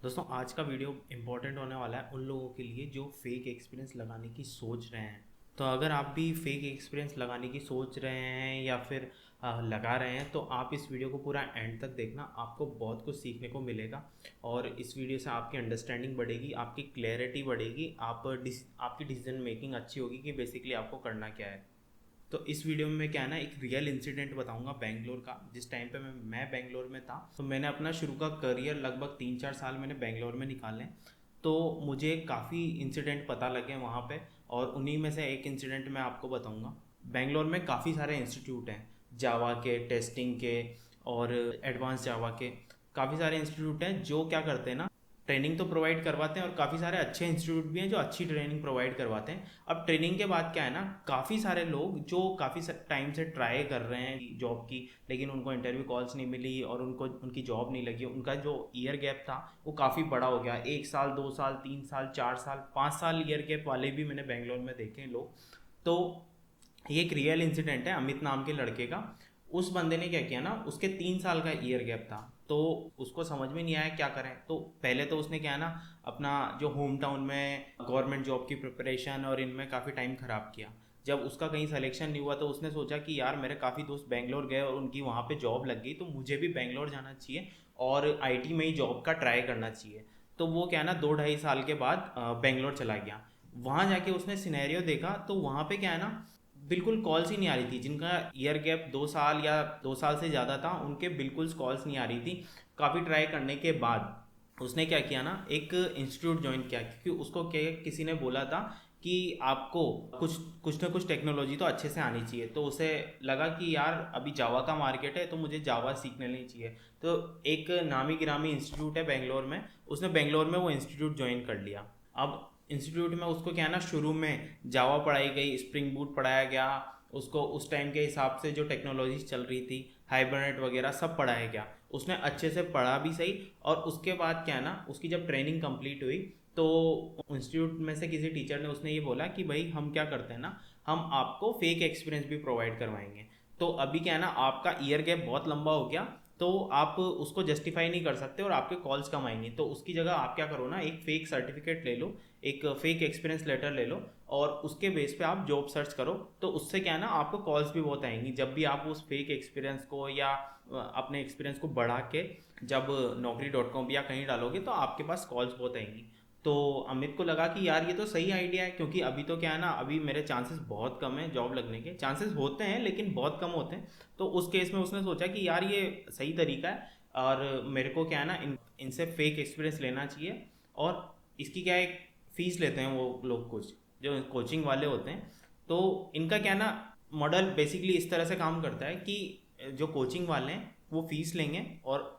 दोस्तों आज का वीडियो इम्पोर्टेंट होने वाला है उन लोगों के लिए जो फेक एक्सपीरियंस लगाने की सोच रहे हैं। तो अगर आप भी फेक एक्सपीरियंस लगाने की सोच रहे हैं या फिर लगा रहे हैं तो आप इस वीडियो को पूरा एंड तक देखना, आपको बहुत कुछ सीखने को मिलेगा। और इस वीडियो से आपकी अंडरस्टैंडिंग बढ़ेगी, आपकी क्लैरिटी बढ़ेगी, आपकी डिसीजन मेकिंग अच्छी होगी कि बेसिकली आपको करना क्या है। तो इस वीडियो में मैं क्या है ना, एक रियल इंसिडेंट बताऊंगा बेंगलोर का। जिस टाइम पे मैं बेंगलोर में था तो मैंने अपना शुरू का करियर लगभग 3-4 साल मैंने बेंगलोर में निकाले। तो मुझे काफ़ी इंसिडेंट पता लगे वहाँ पे, और उन्हीं में से एक इंसिडेंट मैं आपको बताऊंगा। बेंगलोर में काफ़ी सारे इंस्टीट्यूट हैं, जावा के, टेस्टिंग के और एडवांस जावा के। काफ़ी सारे इंस्टीट्यूट हैं जो क्या करते हैं ना, ट्रेनिंग तो प्रोवाइड करवाते हैं, और काफ़ी सारे अच्छे इंस्टीट्यूट भी हैं जो अच्छी ट्रेनिंग प्रोवाइड करवाते हैं। अब ट्रेनिंग के बाद क्या है ना, काफ़ी सारे लोग जो काफ़ी टाइम से ट्राई कर रहे हैं जॉब की, लेकिन उनको इंटरव्यू कॉल्स नहीं मिली और उनको उनकी जॉब नहीं लगी। उनका जो ईयर गैप था वो काफ़ी बड़ा हो गया, 1 साल, 2 साल, 3 साल, 4 साल, 5 साल ईयर गैप वाले भी मैंने बेंगलोर में देखे हैं लोग। तो ये एक रियल इंसिडेंट है अमित नाम के लड़के का। उस बंदे ने क्या किया ना, उसके 3 साल का ईयर गैप था, तो उसको समझ में नहीं आया क्या करें। तो पहले तो उसने क्या है ना, अपना जो होम टाउन में गवर्नमेंट जॉब की प्रिपरेशन और इनमें काफ़ी टाइम ख़राब किया। जब उसका कहीं सिलेक्शन नहीं हुआ तो उसने सोचा कि यार मेरे काफ़ी दोस्त बेंगलोर गए और उनकी वहाँ पे जॉब लग गई, तो मुझे भी बेंगलोर जाना चाहिए और आईटी में ही जॉब का ट्राई करना चाहिए। तो वो क्या है ना, 2-2.5 साल के बाद बेंगलोर चला गया। वहाँ जाके उसने सिनेरियो देखा तो वहाँ पे क्या है ना, बिल्कुल कॉल्स ही नहीं आ रही थी। जिनका ईयर गैप 2 साल या 2 साल से ज़्यादा था उनके बिल्कुल कॉल्स नहीं आ रही थी। काफ़ी ट्राई करने के बाद उसने क्या किया ना, एक इंस्टीट्यूट ज्वाइन किया, क्योंकि उसको क्या, किसी ने बोला था कि आपको कुछ कुछ ना कुछ टेक्नोलॉजी तो अच्छे से आनी चाहिए। तो उसे लगा कि यार अभी जावा का मार्केट है तो मुझे जावा सीखने नहीं चाहिए। तो एक नामी गिरामी इंस्टीट्यूट है बेंगलोर में, उसने बेंगलोर में वो इंस्टीट्यूट ज्वाइन कर लिया। अब इंस्टीट्यूट में उसको क्या है ना, शुरू में जावा पढ़ाई गई, स्प्रिंग बूट पढ़ाया गया उसको, उस टाइम के हिसाब से जो टेक्नोलॉजीज चल रही थी, हाइबरनेट वगैरह सब पढ़ाया गया। उसने अच्छे से पढ़ा भी सही। और उसके बाद क्या है ना, उसकी जब ट्रेनिंग कंप्लीट हुई तो इंस्टीट्यूट में से किसी टीचर ने उसने ये बोला कि भाई हम क्या करते हैं ना, हम आपको फेक एक्सपीरियंस भी प्रोवाइड करवाएंगे। तो अभी क्या है ना, आपका ईयर गैप बहुत लंबा हो गया, तो आप उसको जस्टिफाई नहीं कर सकते और आपके कॉल्स कम आएंगे। तो उसकी जगह आप क्या करो ना, एक फेक सर्टिफिकेट ले लो, एक फेक एक्सपीरियंस लेटर ले लो, और उसके बेस पे आप जॉब सर्च करो। तो उससे क्या है ना, आपको कॉल्स भी बहुत आएंगी। जब भी आप उस फेक एक्सपीरियंस को या अपने एक्सपीरियंस को बढ़ा के जब naukri.com या कहीं डालोगे तो आपके पास कॉल्स बहुत आएंगी। तो अमित को लगा कि यार ये तो सही आइडिया है, क्योंकि अभी तो क्या है ना, अभी मेरे चांसेस बहुत कम है जॉब लगने के। चांसेस होते हैं लेकिन बहुत कम होते हैं। तो उस केस में उसने सोचा कि यार ये सही तरीका है, और मेरे को क्या है ना, इनसे फेक एक्सपीरियंस लेना चाहिए। और इसकी क्या है, फीस लेते हैं वो लोग, कुछ जो कोचिंग वाले होते हैं। तो इनका क्या है ना, मॉडल बेसिकली इस तरह से काम करता है कि जो कोचिंग वाले हैं वो फीस लेंगे, और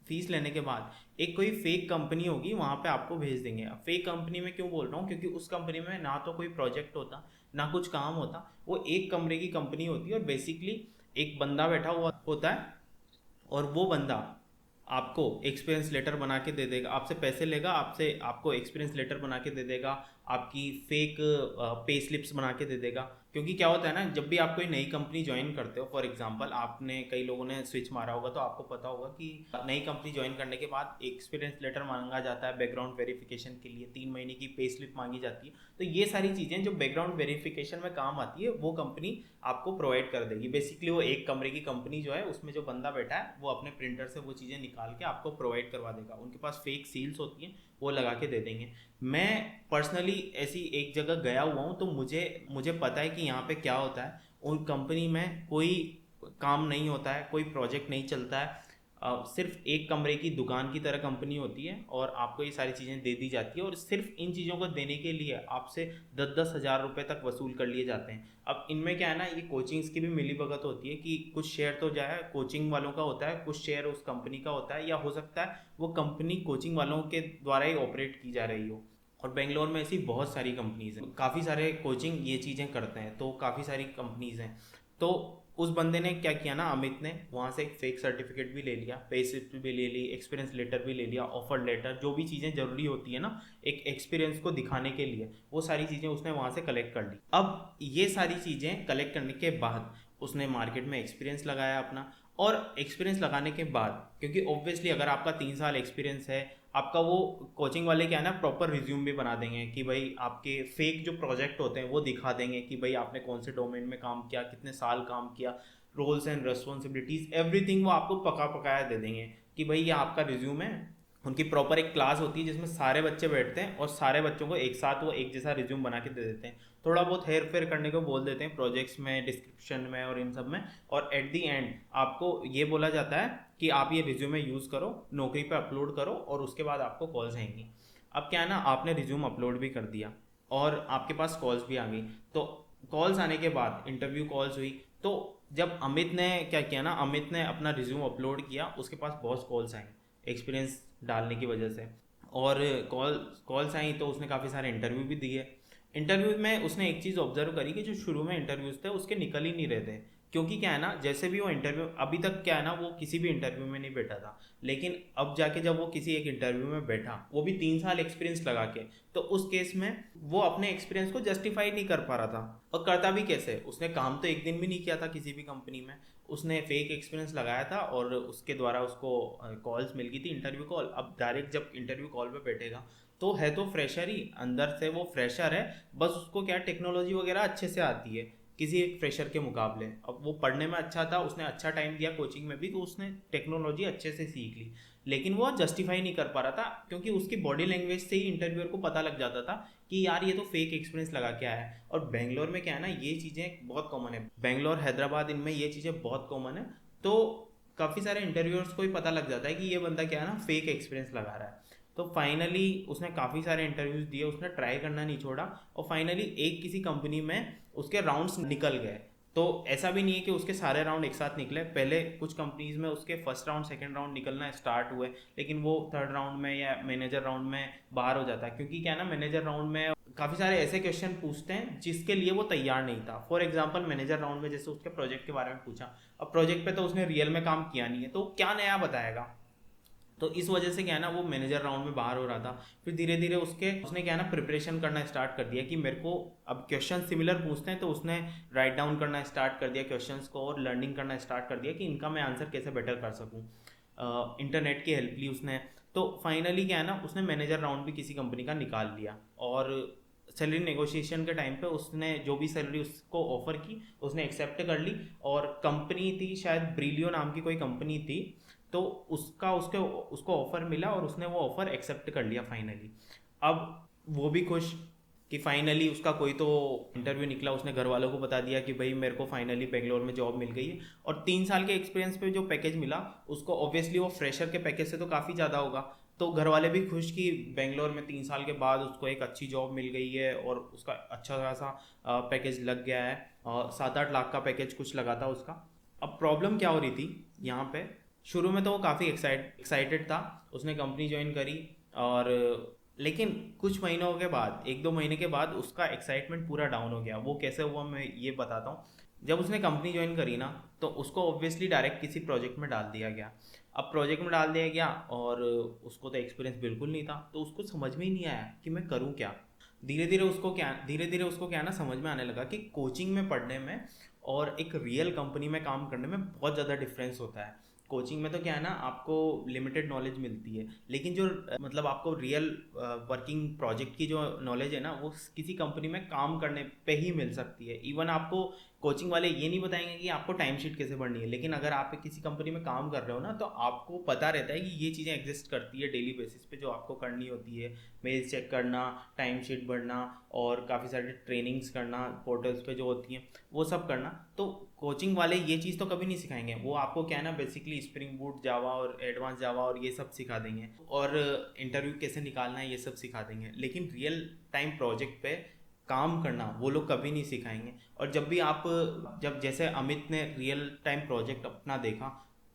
फीस लेने के बाद एक कोई फेक कंपनी होगी वहाँ पे आपको भेज देंगे। अब फेक कंपनी में क्यों बोल रहा हूँ, क्योंकि उस कंपनी में ना तो कोई प्रोजेक्ट होता, ना कुछ काम होता। वो एक कमरे की कंपनी होती है और बेसिकली एक बंदा बैठा हुआ होता है, और वो बंदा आपको एक्सपीरियंस लेटर बना के दे देगा, आपसे पैसे लेगा, आपसे आपको एक्सपीरियंस लेटर बना के दे देगा, आपकी फेक पे स्लिप्स बना के दे देगा। क्योंकि क्या होता है ना, जब भी आप कोई नई कंपनी ज्वाइन करते हो, फॉर एग्जांपल आपने, कई लोगों ने स्विच मारा होगा तो आपको पता होगा कि नई कंपनी ज्वाइन करने के बाद एक्सपीरियंस लेटर मांगा जाता है बैकग्राउंड वेरिफिकेशन के लिए, 3 महीने की पे स्लिप मांगी जाती है। तो ये सारी चीज़ें जो बैकग्राउंड वेरिफिकेशन में काम आती है वो कंपनी आपको प्रोवाइड कर देगी। बेसिकली वो एक कमरे की कंपनी जो है, उसमें जो बंदा बैठा है वो अपने प्रिंटर से वो चीज़ें निकाल के आपको प्रोवाइड करवा देगा। उनके पास फेक सील्स होती हैं, वो लगा के दे देंगे। मैं पर्सनली ऐसी एक जगह गया हुआ हूँ, तो मुझे मुझे पता है कि यहाँ पे क्या होता है। उन कंपनी में कोई काम नहीं होता है, कोई प्रोजेक्ट नहीं चलता है। सिर्फ एक कमरे की दुकान की तरह कंपनी होती है और आपको ये सारी चीज़ें दे दी जाती है, और सिर्फ इन चीज़ों को देने के लिए आपसे 10-10 हज़ार रुपये तक वसूल कर लिए जाते हैं। अब इनमें क्या है ना, ये कोचिंग्स की भी मिली भगत होती है कि कुछ शेयर तो जो है कोचिंग वालों का होता है, कुछ शेयर उस कंपनी का होता है, या हो सकता है वो कंपनी कोचिंग वालों के द्वारा ही ऑपरेट की जा रही हो। और बेंगलोर में ऐसी बहुत सारी कंपनीज हैं, काफ़ी सारे कोचिंग ये चीज़ें करते हैं, तो काफ़ी सारी कंपनीज हैं। तो उस बंदे ने क्या किया ना, अमित ने वहाँ से एक फेक सर्टिफिकेट भी ले लिया, पे स्लिप भी ले ली, एक्सपीरियंस लेटर भी ले लिया, ऑफर लेटर, जो भी चीज़ें ज़रूरी होती है ना एक एक्सपीरियंस को दिखाने के लिए, वो सारी चीज़ें उसने वहाँ से कलेक्ट कर ली। अब ये सारी चीज़ें कलेक्ट करने के बाद उसने मार्केट में एक्सपीरियंस लगाया अपना। और एक्सपीरियंस लगाने के बाद, क्योंकि ऑब्वियसली अगर आपका 3 साल एक्सपीरियंस है, आपका वो कोचिंग वाले क्या है ना प्रॉपर रिज्यूम भी बना देंगे कि भाई आपके फेक जो प्रोजेक्ट होते हैं वो दिखा देंगे कि भाई आपने कौन से डोमेन में काम किया, कितने साल काम किया, रोल्स एंड रिस्पॉन्सिबिलिटीज एवरीथिंग वो आपको पका पकाया दे देंगे कि भाई ये आपका रिज्यूम है। उनकी प्रॉपर एक क्लास होती है जिसमें सारे बच्चे बैठते हैं और सारे बच्चों को एक साथ वो एक जैसा रिज्यूम बना के दे देते हैं। थोड़ा बहुत हेर फेर करने को बोल देते हैं प्रोजेक्ट्स में, डिस्क्रिप्शन में और इन सब में, और एट दी एंड आपको ये बोला जाता है कि आप ये रिज्यूमे यूज़ करो, नौकरी पे अपलोड करो और उसके बाद आपको कॉल्स आएंगी। अब क्या है ना, आपने रिज्यूम अपलोड भी कर दिया और आपके पास कॉल्स भी आ गई। तो कॉल्स आने के बाद इंटरव्यू कॉल्स हुई। तो जब अमित ने क्या किया ना, अमित ने अपना रिज्यूम अपलोड किया, उसके पास बहुत कॉल्स आई एक्सपीरियंस डालने की वजह से। और कॉल्स आई तो उसने काफ़ी सारे इंटरव्यू भी दिए। इंटरव्यू में उसने एक चीज़ ऑब्जर्व करी कि जो शुरू में इंटरव्यूज थे उसके निकल ही नहीं रहे थे। क्योंकि क्या है ना, जैसे भी वो इंटरव्यू, अभी तक क्या है ना वो किसी भी इंटरव्यू में नहीं बैठा था, लेकिन अब जाके जब वो किसी एक इंटरव्यू में बैठा, वो भी 3 साल एक्सपीरियंस लगा के, तो उस केस में वो अपने एक्सपीरियंस को जस्टिफाई नहीं कर पा रहा था। और करता भी कैसे, उसने काम तो एक दिन भी नहीं किया था किसी भी कंपनी में, उसने फेक एक्सपीरियंस लगाया था और उसके द्वारा उसको कॉल्स मिल गई थी, इंटरव्यू कॉल। अब डायरेक्ट जब इंटरव्यू कॉल पे बैठेगा तो है तो फ्रेशर ही, अंदर से वो फ्रेशर है, बस उसको क्या टेक्नोलॉजी वगैरह अच्छे से आती है किसी एक फ्रेशर के मुकाबले। अब वो पढ़ने में अच्छा था, उसने अच्छा टाइम दिया कोचिंग में भी, तो उसने टेक्नोलॉजी अच्छे से सीख ली, लेकिन वो जस्टिफाई नहीं कर पा रहा था क्योंकि उसकी बॉडी लैंग्वेज से ही इंटरव्यूअर को पता लग जाता था कि यार ये तो फेक एक्सपीरियंस लगा के आया है। और बेंगलोर में क्या है ना, ये चीज़ें बहुत कॉमन है, बेंगलोर हैदराबाद इनमें ये चीज़ें बहुत कॉमन है। तो काफ़ी सारे इंटरव्यूअर्स को ही पता लग जाता है कि ये बंदा क्या है ना फेक एक्सपीरियंस लगा रहा है। तो फाइनली उसने काफ़ी सारे इंटरव्यूज़ दिए, उसने ट्राई करना नहीं छोड़ा, और फाइनली एक किसी कंपनी में उसके राउंड्स निकल गए। तो ऐसा भी नहीं है कि उसके सारे राउंड एक साथ निकले, पहले कुछ कंपनीज में उसके फर्स्ट राउंड सेकंड राउंड निकलना स्टार्ट हुए, लेकिन वो थर्ड राउंड में या मैनेजर राउंड में बाहर हो जाता है। क्योंकि क्या है ना, मैनेजर राउंड में काफ़ी सारे ऐसे क्वेश्चन पूछते हैं जिसके लिए वो तैयार नहीं था। फॉर एग्जाम्पल मैनेजर राउंड में जैसे उसके प्रोजेक्ट के बारे में पूछा, अब प्रोजेक्ट पे तो उसने रियल में काम किया नहीं है, तो क्या नया बताएगा। तो इस वजह से क्या है ना, वो मैनेजर राउंड में बाहर हो रहा था। फिर धीरे धीरे उसने क्या है ना प्रिपरेशन करना स्टार्ट कर दिया कि मेरे को अब क्वेश्चन सिमिलर पूछते हैं, तो उसने राइट डाउन करना स्टार्ट कर दिया क्वेश्चंस को और लर्निंग करना स्टार्ट कर दिया कि इनका मैं आंसर कैसे बेटर कर सकूँ। इंटरनेट की हेल्प ली उसने। तो फाइनली क्या है ना, उसने मैनेजर राउंड भी किसी कंपनी का निकाल लिया, और सैलरी नेगोशिएशन के टाइम पे उसने जो भी सैलरी उसको ऑफर की उसने एक्सेप्ट कर ली। और कंपनी थी शायद ब्रिलियो नाम की कोई कंपनी थी, तो उसको ऑफर मिला और उसने वो ऑफर एक्सेप्ट कर लिया फाइनली। अब वो भी खुश कि फाइनली उसका कोई तो इंटरव्यू निकला, उसने घर वालों को बता दिया कि भाई मेरे को फाइनली बेंगलोर में जॉब मिल गई है। और 3 साल के एक्सपीरियंस पे जो पैकेज मिला उसको, ऑब्वियसली वो फ्रेशर के पैकेज से तो काफ़ी ज़्यादा होगा। तो घर वाले भी खुश कि बेंगलोर में 3 साल के बाद उसको एक अच्छी जॉब मिल गई है और उसका अच्छा खासा पैकेज लग गया है, 7-8 लाख का पैकेज कुछ लगा था उसका। अब प्रॉब्लम क्या हो रही थी यहाँ पे, शुरू में तो वो काफ़ी एक्साइटेड था, उसने कंपनी ज्वाइन करी, और लेकिन कुछ महीनों के बाद, 1-2 महीने के बाद उसका एक्साइटमेंट पूरा डाउन हो गया। वो कैसे हुआ मैं ये बताता हूँ। जब उसने कंपनी ज्वाइन करी ना, तो उसको ऑब्वियसली डायरेक्ट किसी प्रोजेक्ट में डाल दिया गया। अब प्रोजेक्ट में डाल दिया गया और उसको तो एक्सपीरियंस बिल्कुल नहीं था, तो उसको समझ में ही नहीं आया कि मैं करूँ क्या। धीरे धीरे उसको क्या ना समझ में आने लगा कि कोचिंग में पढ़ने में और एक रियल कंपनी में काम करने में बहुत ज़्यादा डिफरेंस होता है। कोचिंग में तो क्या है ना, आपको लिमिटेड नॉलेज मिलती है, लेकिन जो मतलब आपको रियल वर्किंग प्रोजेक्ट की जो नॉलेज है ना, वो किसी कंपनी में काम करने पे ही मिल सकती है। इवन आपको कोचिंग वाले ये नहीं बताएंगे कि आपको टाइम शीट कैसे भरनी है, लेकिन अगर आप किसी कंपनी में काम कर रहे हो ना, तो आपको पता रहता है कि ये चीज़ें एग्जिस्ट करती है डेली बेसिस पे जो आपको करनी होती है। मेल चेक करना, टाइम शीट भरना, और काफ़ी सारी ट्रेनिंग्स करना पोर्टल्स पे जो होती हैं, वो सब करना। तो कोचिंग वाले ये चीज़ तो कभी नहीं सिखाएंगे, वो आपको क्या है ना बेसिकली स्प्रिंग बूट जावा और एडवांस जावा और ये सब सिखा देंगे, और इंटरव्यू कैसे निकालना है ये सब सिखा देंगे, लेकिन रियल टाइम प्रोजेक्ट पे काम करना वो लोग कभी नहीं सिखाएंगे। और जब जैसे अमित ने रियल टाइम प्रोजेक्ट अपना देखा,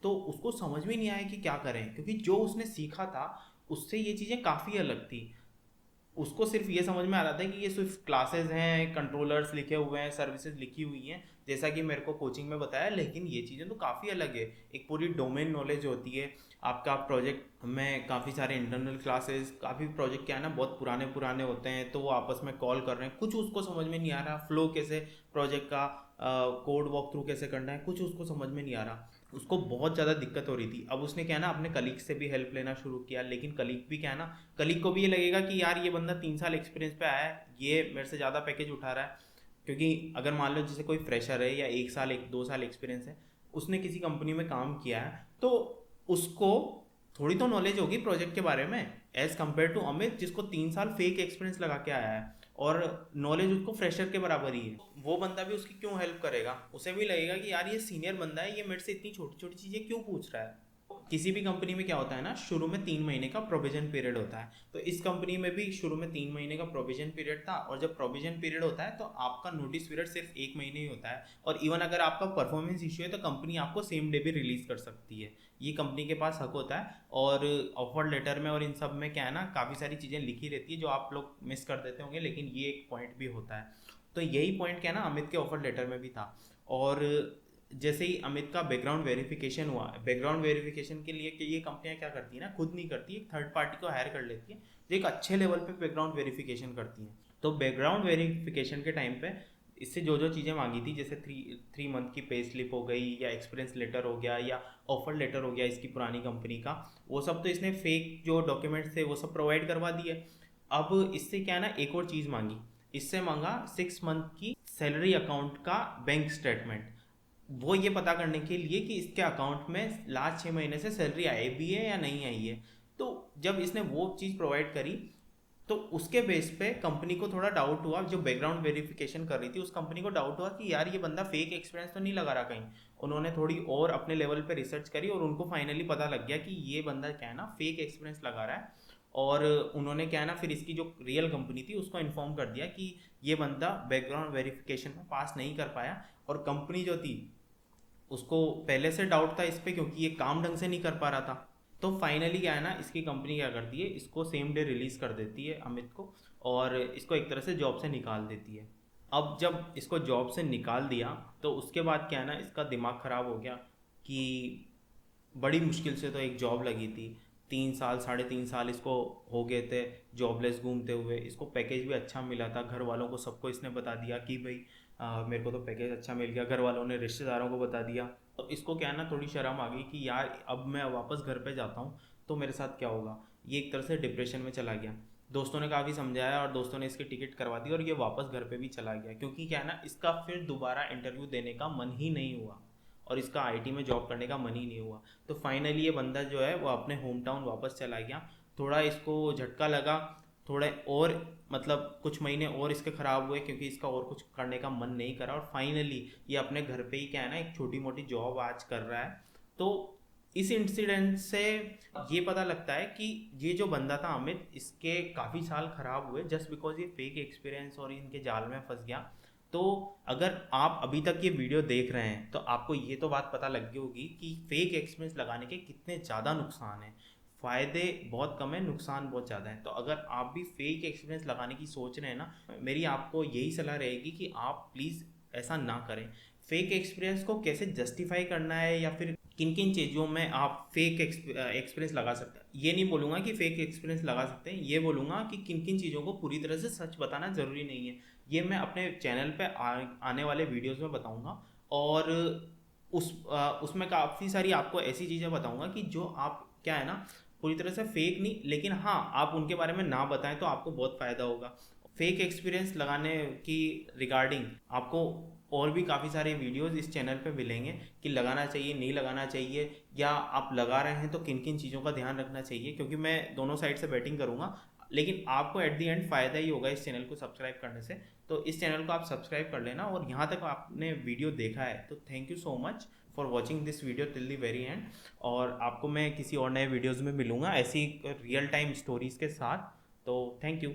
तो उसको समझ में नहीं आया कि क्या करें, क्योंकि जो उसने सीखा था उससे ये चीज़ें काफ़ी अलग थी। उसको सिर्फ ये समझ में आ रहा था कि ये सिर्फ क्लासेस हैं, कंट्रोलर्स लिखे हुए हैं, सर्विसेज लिखी हुई हैं, जैसा कि मेरे को कोचिंग में बताया, लेकिन ये चीज़ें तो काफ़ी अलग है। एक पूरी डोमेन नॉलेज होती है आपका प्रोजेक्ट में, काफ़ी सारे इंटरनल क्लासेस, काफ़ी प्रोजेक्ट क्या है ना बहुत पुराने पुराने होते हैं, तो वो आपस में कॉल कर रहे हैं, कुछ उसको समझ में नहीं आ रहा। फ्लो कैसे प्रोजेक्ट का कोड वॉक थ्रू कैसे करना है, कुछ उसको समझ में नहीं आ रहा। उसको बहुत ज़्यादा दिक्कत हो रही थी। अब उसने क्या है ना अपने कलीग से भी हेल्प लेना शुरू किया, लेकिन कलीग भी क्या है ना, कलीग को भी ये लगेगा कि यार ये बंदा 3 साल एक्सपीरियंस पे आया है, ये मेरे से ज़्यादा पैकेज उठा रहा है। क्योंकि अगर मान लो जैसे कोई फ्रेशर है या 1 साल 1-2 साल एक्सपीरियंस है, उसने किसी कंपनी में काम किया है, तो उसको थोड़ी तो नॉलेज होगी प्रोजेक्ट के बारे में, एज कम्पेयर टू अमित जिसको 3 साल फेक एक्सपीरियंस लगा के आया है और नॉलेज उसको फ्रेशर के बराबर ही है। वो बंदा भी उसकी क्यों हेल्प करेगा, उसे भी लगेगा कि यार ये सीनियर बंदा है, ये मेरे से इतनी छोटी छोटी चीज़ें क्यों पूछ रहा है। किसी भी कंपनी में क्या होता है ना, शुरू में 3 महीने का प्रोविजन पीरियड होता है, तो इस कंपनी में भी शुरू में 3 महीने का प्रोविजन पीरियड था। और जब प्रोविजन पीरियड होता है तो आपका नोटिस पीरियड सिर्फ 1 महीने ही होता है, और इवन अगर आपका परफॉर्मेंस इशू है तो कंपनी आपको सेम डे भी रिलीज कर सकती है, ये कंपनी के पास हक होता है। और ऑफर लेटर में और इन सब में क्या है ना, काफ़ी सारी चीज़ें लिखी रहती है जो आप लोग मिस कर देते होंगे, लेकिन ये एक पॉइंट भी होता है। तो यही पॉइंट क्या है ना अमित के ऑफर लेटर में भी था। और जैसे ही अमित का बैकग्राउंड वेरिफिकेशन हुआ, बैकग्राउंड वेरिफिकेशन के लिए कि ये कंपनियां क्या करती है ना, खुद नहीं करती, एक थर्ड पार्टी को हायर कर लेती है जो एक अच्छे लेवल पे बैकग्राउंड वेरिफिकेशन करती हैं। तो बैकग्राउंड वेरिफिकेशन के टाइम पे इससे जो जो चीज़ें मांगी थी, जैसे 3 मंथ की पे स्लिप हो गई, या एक्सपीरियंस लेटर हो गया, या ऑफर लेटर हो गया इसकी पुरानी कंपनी का, वो सब तो इसने फेक जो डॉक्यूमेंट्स थे वो सब प्रोवाइड करवा दिए। अब इससे क्या है ना, एक और चीज़ मांगी, इससे मांगा 6 मंथ की सैलरी अकाउंट का बैंक स्टेटमेंट, वो ये पता करने के लिए कि इसके अकाउंट में लास्ट 6 महीने से सैलरी आई भी है या नहीं आई है। तो जब इसने वो चीज़ प्रोवाइड करी, तो उसके बेस पे कंपनी को थोड़ा डाउट हुआ, जो बैकग्राउंड वेरिफिकेशन कर रही थी उस कंपनी को डाउट हुआ कि यार ये बंदा फेक एक्सपीरियंस तो नहीं लगा रहा कहीं। उन्होंने थोड़ी और अपने लेवल पे रिसर्च करी और उनको फाइनली पता लग गया कि ये बंदा क्या है ना फेक एक्सपीरियंस लगा रहा है। और उन्होंने क्या है ना फिर इसकी जो रियल कंपनी थी उसको इन्फॉर्म कर दिया कि ये बंदा बैकग्राउंड वेरिफिकेशन में पास नहीं कर पाया। और कंपनी जो थी उसको पहले से डाउट था इस पे, क्योंकि ये काम ढंग से नहीं कर पा रहा था। तो फाइनली क्या है ना, इसकी कंपनी क्या करती है, इसको सेम डे रिलीज कर देती है अमित को, और इसको एक तरह से जॉब से निकाल देती है। अब जब इसको जॉब से निकाल दिया तो उसके बाद क्या है ना, इसका दिमाग ख़राब हो गया कि बड़ी मुश्किल से तो एक जॉब लगी थी, 3 साल 3.5 साल इसको हो गए थे जॉबलेस घूमते हुए, इसको पैकेज भी अच्छा मिला था, घर वालों को सबको इसने बता दिया कि भाई मेरे को तो पैकेज अच्छा मिल गया, घर वालों ने रिश्तेदारों को बता दिया। तो इसको क्या है ना थोड़ी शर्म आ गई कि यार अब मैं वापस घर पे जाता हूँ तो मेरे साथ क्या होगा। ये एक तरह से डिप्रेशन में चला गया। दोस्तों ने काफ़ी समझाया और दोस्तों ने इसकी टिकट करवा दी और ये वापस घर पे भी चला गया, क्योंकि क्या है ना इसका फिर दोबारा इंटरव्यू देने का मन ही नहीं हुआ और इसका आईटी में जॉब करने का मन ही नहीं हुआ। तो फाइनली ये बंदा जो है वो अपने होम टाउन वापस चला गया। थोड़ा इसको झटका लगा, थोड़े और मतलब कुछ महीने और इसके ख़राब हुए क्योंकि इसका और कुछ करने का मन नहीं करा, और फाइनली ये अपने घर पे ही क्या है ना एक छोटी मोटी जॉब आज कर रहा है। तो इस इंसिडेंट से ये पता लगता है कि ये जो बंदा था अमित, इसके काफ़ी साल ख़राब हुए जस्ट बिकॉज ये फेक एक्सपीरियंस और इनके जाल में फंस गया। तो अगर आप अभी तक ये वीडियो देख रहे हैं तो आपको ये तो बात पता लग गई होगी कि फेक एक्सपीरियंस लगाने के कितने ज़्यादा नुकसान हैं। फ़ायदे बहुत कम है, नुकसान बहुत ज़्यादा है। तो अगर आप भी फेक एक्सपीरियंस लगाने की सोच रहे हैं ना, मेरी आपको यही सलाह रहेगी कि आप प्लीज़ ऐसा ना करें। फेक एक्सपीरियंस को कैसे जस्टिफाई करना है या फिर किन किन चीज़ों में आप फेक एक्सपीरियंस लगा सकते हैं, ये नहीं बोलूँगा कि फेक एक्सपीरियंस लगा सकते हैं, ये बोलूँगा कि किन किन चीज़ों को पूरी तरह से सच बताना ज़रूरी नहीं है। ये मैं अपने चैनल पे आने वाले वीडियोज़ में बताऊँगा। और उसमें काफ़ी सारी आपको ऐसी चीज़ें बताऊँगा कि जो आप क्या है ना पूरी तरह से फेक नहीं, लेकिन हाँ आप उनके बारे में ना बताएं तो आपको बहुत फ़ायदा होगा। फेक एक्सपीरियंस लगाने की रिगार्डिंग आपको और भी काफ़ी सारे वीडियोस इस चैनल पे मिलेंगे कि लगाना चाहिए नहीं लगाना चाहिए, या आप लगा रहे हैं तो किन किन चीज़ों का ध्यान रखना चाहिए, क्योंकि मैं दोनों साइड से बैटिंग करूँगा। लेकिन आपको एट द एंड फ़ायदा ही होगा इस चैनल को सब्सक्राइब करने से। तो इस चैनल को आप सब्सक्राइब कर लेना, और यहाँ तक आपने वीडियो देखा है तो thank you so much for watching this video till the very and. और आपको मैं किसी और नए वीडियोज़ में मिलूँगा ऐसी रियल टाइम स्टोरीज़ के साथ। तो थैंक यू।